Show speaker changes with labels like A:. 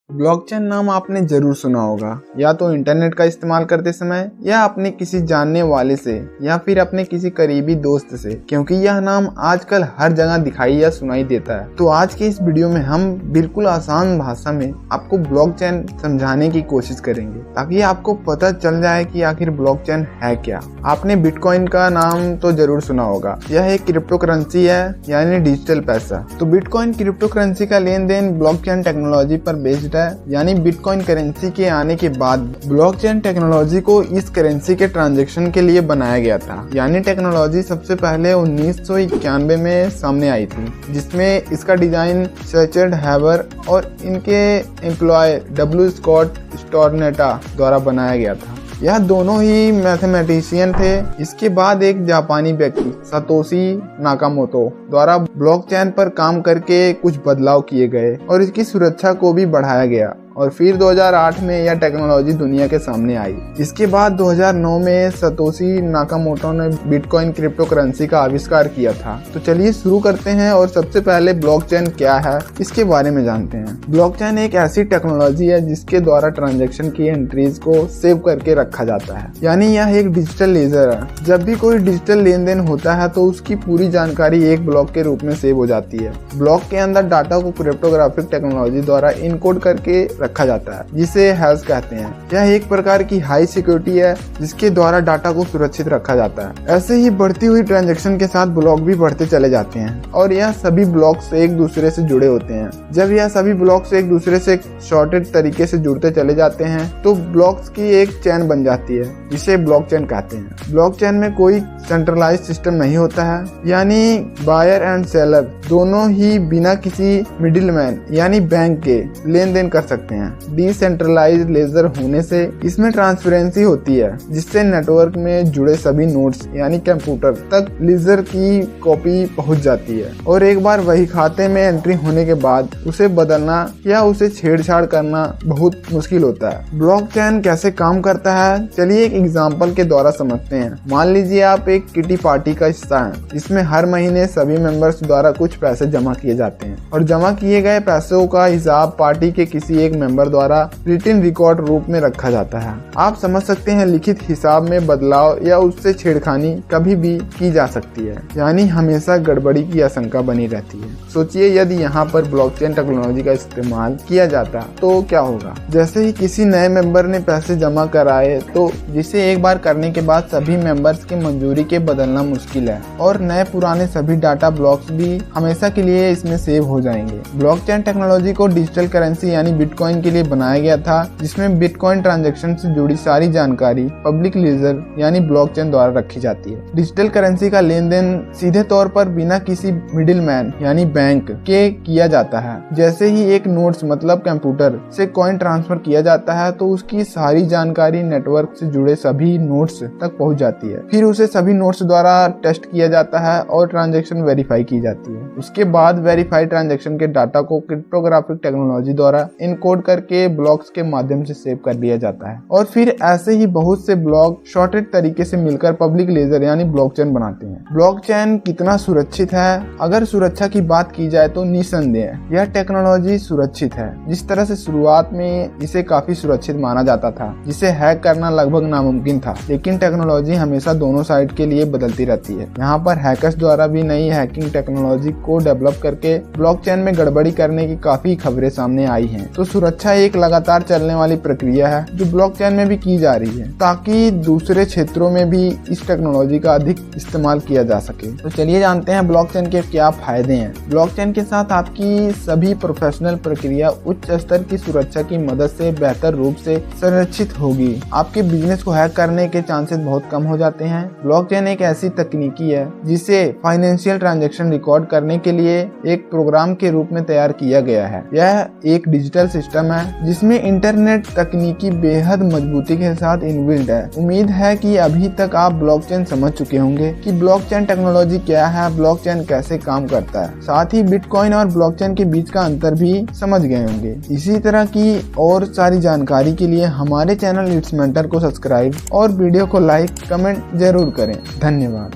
A: Blockchain नाम आपने जरूर सुना होगा, या तो इंटरनेट का इस्तेमाल करते समय या अपने किसी जानने वाले से या फिर अपने किसी करीबी दोस्त से, क्योंकि यह नाम आजकल हर जगह दिखाई या सुनाई देता है। तो आज के इस वीडियो में हम बिल्कुल आसान भाषा में आपको ब्लॉकचेन समझाने की कोशिश करेंगे ताकि आपको पता चल जाए कि आखिर ब्लॉकचेन है क्या। आपने बिटकॉइन का नाम तो जरूर सुना होगा। यह एक क्रिप्टो करेंसी है, यानी डिजिटल पैसा। तो बिटकॉइन क्रिप्टो करेंसी का लेन देन ब्लॉकचेन टेक्नोलॉजी पर बेस्ड है, यानी बिटकॉइन करेंसी के आने के बाद ब्लॉकचेन टेक्नोलॉजी को इस करेंसी के ट्रांजैक्शन के लिए बनाया गया था। यानी टेक्नोलॉजी सबसे पहले 1991 में सामने आई थी, जिसमें इसका डिजाइन रिचर्ड हैवर और इनके एम्प्लॉय डब्ल्यू स्कॉट स्टोरनेटा द्वारा बनाया गया था। यह दोनों ही मैथमेटिशियन थे। इसके बाद एक जापानी व्यक्ति सातोशी नाकामोटो द्वारा ब्लॉकचेन पर काम करके कुछ बदलाव किए गए और इसकी सुरक्षा को भी बढ़ाया गया और फिर 2008 में यह टेक्नोलॉजी दुनिया के सामने आई। इसके बाद 2009 में सातोशी नाकामोटो ने बिटकॉइन क्रिप्टो करेंसी का आविष्कार किया था। तो चलिए शुरू करते हैं और सबसे पहले ब्लॉकचेन क्या है इसके बारे में जानते हैं। ब्लॉकचेन एक ऐसी टेक्नोलॉजी है जिसके द्वारा ट्रांजैक्शन की एंट्रीज को सेव करके रखा जाता है, यानी यह एक डिजिटल लेजर है। जब भी कोई डिजिटल लेन देन होता है तो उसकी पूरी जानकारी एक ब्लॉक के रूप में सेव हो जाती है। ब्लॉक के अंदर डाटा को क्रिप्टोग्राफिक टेक्नोलॉजी द्वारा इनकोड करके रखा जाता है, जिसे हैश कहते हैं। यह एक प्रकार की हाई सिक्योरिटी है जिसके द्वारा डाटा को सुरक्षित रखा जाता है। ऐसे ही बढ़ती हुई ट्रांजैक्शन के साथ ब्लॉक भी बढ़ते चले जाते हैं और यह सभी ब्लॉक्स एक दूसरे से जुड़े होते हैं। जब यह सभी ब्लॉक्स एक दूसरे से शॉर्टेड तरीके से जुड़ते चले जाते हैं तो ब्लॉक्स की एक चेन बन जाती है, जिसे ब्लॉकचेन कहते हैं। ब्लॉकचेन में कोई सेंट्रलाइज्ड सिस्टम नहीं होता है, यानी बायर एंड सेलर दोनों ही बिना किसी मिडिलमैन यानी बैंक के लेन देन कर सकते हैं। डिसेंट्रलाइज्ड लेजर होने से इसमें ट्रांसपेरेंसी होती है, जिससे नेटवर्क में जुड़े सभी नोड्स यानी कंप्यूटर तक लेजर की कॉपी पहुंच जाती है और एक बार वही खाते में एंट्री होने के बाद उसे बदलना या उसे छेड़छाड़ करना बहुत मुश्किल होता है। ब्लॉकचेन कैसे काम करता है, चलिए एक एग्जांपल के द्वारा समझते हैं। मान लीजिए आप एक किटी पार्टी का हिस्सा हैं, जिसमें हर महीने सभी मेंबर्स द्वारा कुछ पैसे जमा किए जाते हैं और जमा किए गए पैसों का हिसाब पार्टी के किसी एक मेंबर द्वारा रिटन रिकॉर्ड रूप में रखा जाता है। आप समझ सकते हैं लिखित हिसाब में बदलाव या उससे छेड़खानी कभी भी की जा सकती है, यानी हमेशा गड़बड़ी की आशंका बनी रहती है। सोचिए यदि यहाँ पर ब्लॉकचेन टेक्नोलॉजी का इस्तेमाल किया जाता तो क्या होगा। जैसे ही किसी नए मेंबर ने पैसे जमा कराए तो जिसे एक बार करने के बाद सभी मेंबर्स की मंजूरी के बदलना मुश्किल है और नए पुराने सभी डाटा ब्लॉक्स भी हमेशा के लिए इसमें सेव हो जाएंगे। ब्लॉकचेन टेक्नोलॉजी को डिजिटल करेंसी यानी बिटकॉइन के लिए बनाया गया था, जिसमें बिटकॉइन ट्रांजैक्शन से जुड़ी सारी जानकारी पब्लिक लेजर यानी ब्लॉकचेन द्वारा रखी जाती है। डिजिटल करेंसी का लेन देन सीधे तौर पर बिना किसी मिडिलमैन यानी बैंक के किया जाता है। जैसे ही एक नोड्स मतलब कंप्यूटर से कॉइन ट्रांसफर किया जाता है तो उसकी सारी जानकारी नेटवर्क से जुड़े सभी नोड्स तक पहुंच जाती है। फिर उसे सभी नोड्स द्वारा टेस्ट किया जाता है और ट्रांजैक्शन वेरीफाई की जाती है। उसके बाद वेरीफाइड ट्रांजैक्शन के डाटा को क्रिप्टोग्राफिक टेक्नोलॉजी द्वारा इनकोड करके ब्लॉक्स के माध्यम से सेव कर लिया जाता है और फिर ऐसे ही बहुत से ब्लॉक शॉर्टेड तरीके से मिलकर पब्लिक लेजर यानी ब्लॉकचेन बनाते हैं। ब्लॉकचेन कितना सुरक्षित है? अगर सुरक्षा की बात की जाए तो निसंदेह यह टेक्नोलॉजी सुरक्षित है। जिस तरह से शुरुआत में इसे काफी सुरक्षित माना जाता था, जिसे हैक करना लगभग नामुमकिन था, लेकिन टेक्नोलॉजी हमेशा दोनों साइड के लिए बदलती रहती है। यहाँ पर हैकर्स द्वारा भी नई हैकिंग टेक्नोलॉजी को डेवलप करके ब्लॉकचेन में गड़बड़ी करने की काफी खबरें सामने आई हैं। तो सुरक्षा एक लगातार चलने वाली प्रक्रिया है जो ब्लॉकचेन में भी की जा रही है, ताकि दूसरे क्षेत्रों में भी इस टेक्नोलॉजी का अधिक इस्तेमाल किया जा सके। तो चलिए जानते हैं ब्लॉकचेन के क्या फायदे हैं। ब्लॉकचेन के साथ आपकी सभी प्रोफेशनल प्रक्रिया उच्च स्तर की सुरक्षा की मदद से बेहतर रूप से संरक्षित होगी। आपके बिजनेस को हैक करने के चांसेस बहुत कम हो जाते हैं। ब्लॉकचेन एक ऐसी तकनीकी है जिसे फाइनेंशियल ट्रांजैक्शन रिकॉर्ड करने के लिए एक प्रोग्राम के रूप में तैयार किया गया है। यह एक डिजिटल सिस्टम है जिसमें इंटरनेट तकनीकी बेहद मजबूती के साथ इनबिल्ट है। उम्मीद है कि अभी तक आप ब्लॉकचेन समझ चुके होंगे कि ब्लॉकचेन टेक्नोलॉजी क्या है, ब्लॉकचेन कैसे काम करता है। साथ ही बिटकॉइन और ब्लॉकचेन के बीच का अंतर भी समझ गए होंगे। इसी तरह की और सारी जानकारी के लिए हमारे चैनल इट्स मेंटर को सब्सक्राइब और वीडियो को लाइक कमेंट जरूर करें। धन्यवाद।